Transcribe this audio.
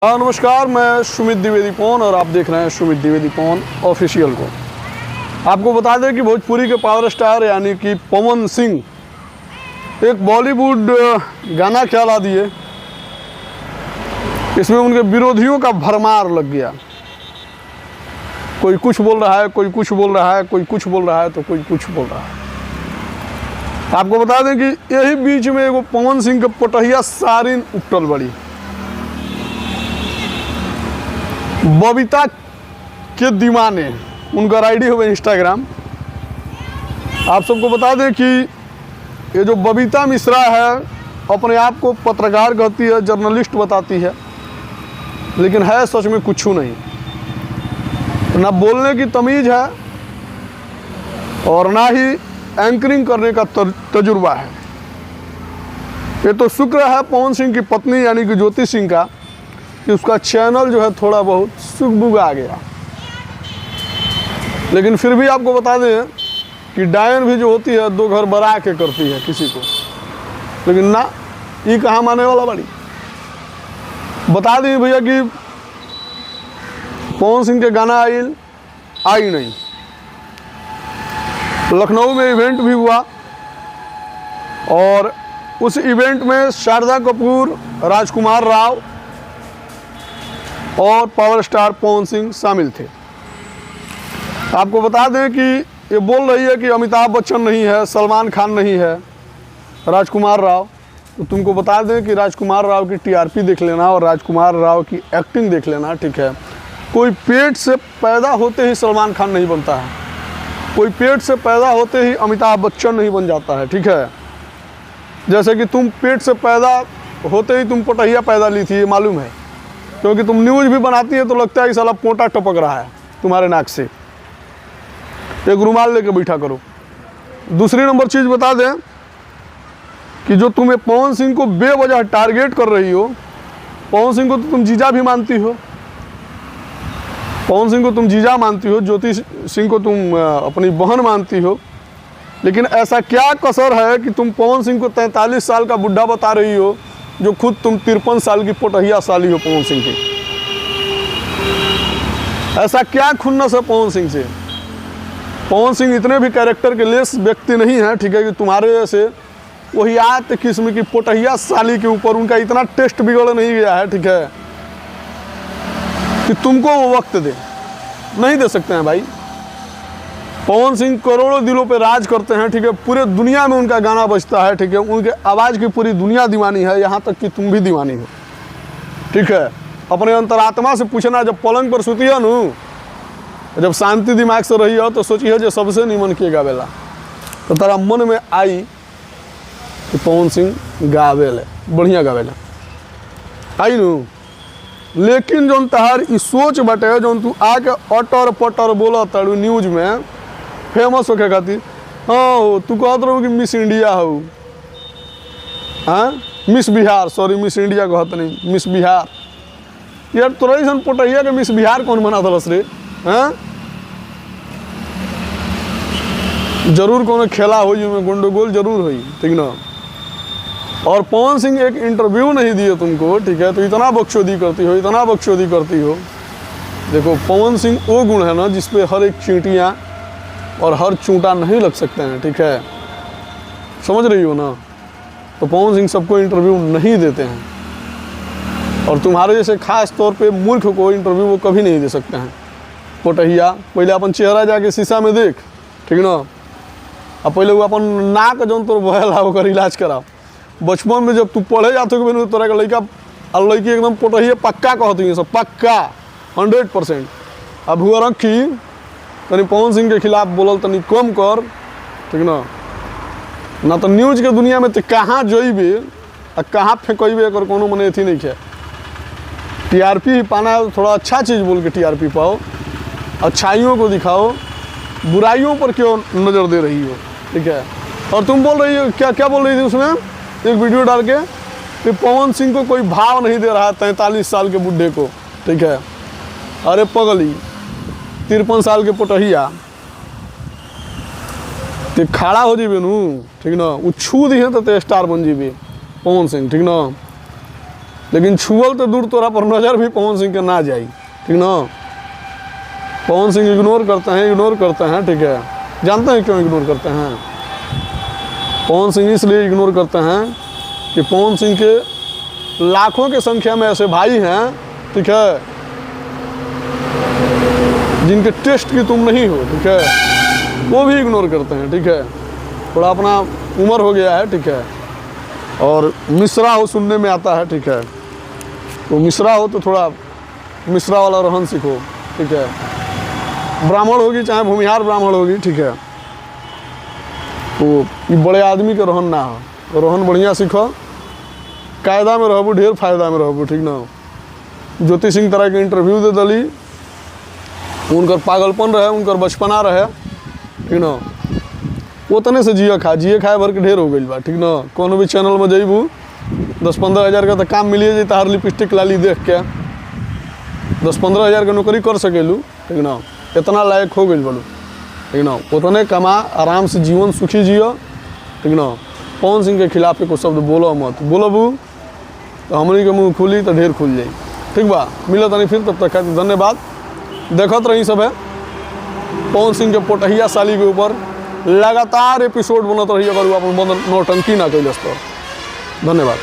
नमस्कार, मैं सुमित द्विवेदी पवन और आप देख रहे हैं सुमित द्विवेदी पवन ऑफिशियल को। आपको बता दें कि भोजपुरी के पावर स्टार यानी कि पवन सिंह एक बॉलीवुड गाना ख्याला दिए। इसमें उनके विरोधियों का भरमार लग गया। कोई कुछ बोल रहा है, कोई कुछ बोल रहा है, कोई कुछ बोल रहा है, तो कोई कुछ बोल रहा है। आपको बता दें कि यही बीच में एगो पवन सिंह के पटहिया सारिन उपटल बड़ी। बबीता के दीवाने उनका आईडी हो इंस्टाग्राम। आप सबको बता दें कि ये जो बबीता मिश्रा है अपने आप को पत्रकार कहती है, जर्नलिस्ट बताती है, लेकिन है सच में कुछ नहीं। ना बोलने की तमीज़ है और ना ही एंकरिंग करने का तजुर्बा है। ये तो शुक्र है पवन सिंह की पत्नी यानी कि ज्योति सिंह का कि उसका चैनल जो है थोड़ा बहुत सुगबुग आ गया। लेकिन फिर भी आपको बता दें कि डायन भी जो होती है दो घर बरा के करती है किसी को, लेकिन ना ये कहाँ माने वाला बड़ी। बता दें भैया कि पवन सिंह के गाना आई नहीं। लखनऊ में इवेंट भी हुआ और उस इवेंट में शारदा कपूर, राजकुमार राव और पावर स्टार पवन सिंह शामिल थे। आपको बता दें कि ये बोल रही है कि अमिताभ बच्चन नहीं है, सलमान खान नहीं है, राजकुमार राव। तो तुमको बता दें कि राजकुमार राव की टीआरपी देख लेना और राजकुमार राव की एक्टिंग देख लेना, ठीक है। कोई पेट से पैदा होते ही सलमान खान नहीं बनता है, कोई पेट से पैदा होते ही अमिताभ बच्चन नहीं बन जाता है, ठीक है। जैसे कि तुम पेट से पैदा होते ही तुम पटहिया पैदा ली थी, ये मालूम है, क्योंकि तुम न्यूज़ भी बनाती है तो लगता है कि साला पोंटा टपक रहा है तुम्हारे नाक से। एक रुमाल लेके बैठा करो। दूसरी नंबर चीज़ बता दें कि जो तुम्हें पवन सिंह को बेवजह टारगेट कर रही हो, पवन सिंह को तो तुम जीजा भी मानती हो, पवन सिंह को तुम जीजा मानती हो, ज्योति सिंह को तुम अपनी बहन मानती हो, लेकिन ऐसा क्या कसर है कि तुम पवन सिंह को 43 साल का बुढ़ा बता रही हो, जो खुद तुम 53 साल की पोटहिया साली हो पवन सिंह की। ऐसा क्या खुन्नस है पवन सिंह से। पवन सिंह इतने भी कैरेक्टर के लेस व्यक्ति नहीं है, ठीक है, कि तुम्हारे जैसे वही आत किस्म की पोटहिया साली के ऊपर उनका इतना टेस्ट बिगड़ नहीं गया है, ठीक है, कि तुमको वो वक्त दे नहीं दे सकते हैं भाई। पवन सिंह करोड़ों दिलों पे राज करते हैं, ठीक है, पूरे दुनिया में उनका गाना बजता है, ठीक है, उनके आवाज़ की पूरी दुनिया दीवानी है, यहाँ तक कि तुम भी दीवानी हो, ठीक है। अपने अंतरात्मा से पूछना, जब पलंग पर सुती है नू, जब शांति दिमाग से रही हो तो सोची है जो सबसे निमन के गावेला, तो तेरा मन में आई कि पवन सिंह गावेले बढ़िया गावेला आई नू। लेकिन जो तहार ई सोच बटे जो तू आके अटर पटर बोला तारू न्यूज में फेमस होके खातिर, हाँ तू कहत रहो कि मिस इंडिया हो, हाँ miss Bihar, sorry miss India कहत नहीं, मिस बिहार। यार तोरा ऐसा पोटहिया के मिस बिहार कौन बना दलस रे, हाँ। जरूर कोनो खेला हो में गंडगोल जरूर हुई, ठीक ना। और पवन सिंह एक इंटरव्यू नहीं दिए तुमको, ठीक है, तो इतना बकचोदी करती हो, इतना बकचोदी करती हो। देखो पवन सिंह वो गुण है ना जिसपे हर एक चींटियाँ और हर चूंटा नहीं लग सकते हैं, ठीक है, समझ रही हो ना। तो पवन सिंह सबको इंटरव्यू नहीं देते हैं और तुम्हारे जैसे खास तौर पे मूर्ख को इंटरव्यू वो कभी नहीं दे सकते हैं। पोटहिया पहले अपन चेहरा जाके शीशा में देख, ठीक ना, अब पहले वो अपन नाक जौन तोर बहला होकर इलाज करा। बचपन में जब तू पढ़े जाते हो तोरा का लड़का और लड़की एकदम पोटहिया पक्का कहती है, सब पक्का 100%। अब हुआ रखी तनी पवन सिंह के खिलाफ बोलल तनी कम कर, ठीक ना तो न्यूज के दुनिया में तो कहाँ जइबे और कहाँ फेंकबे अगर कोनो मने अथी नहीं है। टीआरपी ही पाना है तो थोड़ा अच्छा चीज़ बोल के टीआरपी पाओ, अच्छाइयों को दिखाओ, बुराइयों पर क्यों नज़र दे रही हो, ठीक है। और तुम बोल रही हो क्या बोल रही थी उसमें एक वीडियो डाल के कि पवन सिंह को कोई भाव नहीं दे रहा 43 साल के बुढ़े को, ठीक है। अरे पगली 53 साल के पोटहिया ते खड़ा हो जीबे नू, ठीक ना, वो छू दी है तो स्टार बन जीबे पवन सिंह, ठीक ना। लेकिन छुअल तो दूर तोरा पर नज़र भी पवन सिंह के ना जाई, ठीक ना। पवन सिंह इग्नोर करते हैं, ठीक है। जानते हैं क्यों इग्नोर करते हैं? पवन सिंह इसलिए इग्नोर करते हैं कि पवन सिंह के लाखों की संख्या में ऐसे भाई हैं, ठीक है, जिनके टेस्ट की तुम नहीं हो, ठीक है, वो भी इग्नोर करते हैं, ठीक है। थोड़ा अपना उम्र हो गया है, ठीक है, और मिश्रा हो सुनने में आता है, ठीक है, तो मिश्रा हो तो थोड़ा मिश्रा वाला रहन सीखो, ठीक है। ब्राह्मण होगी चाहे भूमिहार ब्राह्मण होगी, ठीक है, तो ये बड़े आदमी के रहन ना हो, तो रहन बढ़िया सीखो, कायदा में रहबू, ढेर फायदा में रहबू, ठीक ना। ज्योति सिंह तरह के इंटरव्यू दे दली, उनकर पागलपन रहे, उनकर बचपना रहे, ठीक ना। उतने से जिए खाए भर के ढेर हो गई बा, ठीक ना। कोनो भी चैनल में जइबू 10-15 हज़ार का तो काम मिलिए जाता, हर लिपस्टिक लाली देख के 10-15 हज़ार का नौकरी कर सकेलू, ठीक ना। इतना लायक हो गई बोलू, ठीक ना। उतने कमा, आराम से जीवन सुखी जियो, ठीक ना। पवन सिंह के खिलाफ को शब्द बोलो मत, बोलबू तो हमनी के मुँह खुली तो ढेर खुल जाई, ठीक बा। मिलत नहीं फिर, तब तक खातिर धन्यवाद। देखत रही सब है पवन सिंह के पोटहिया साली के ऊपर लगातार एपिसोड बनत रही, अगर वो अपन नौटंकी ना कैलस तो। धन्यवाद।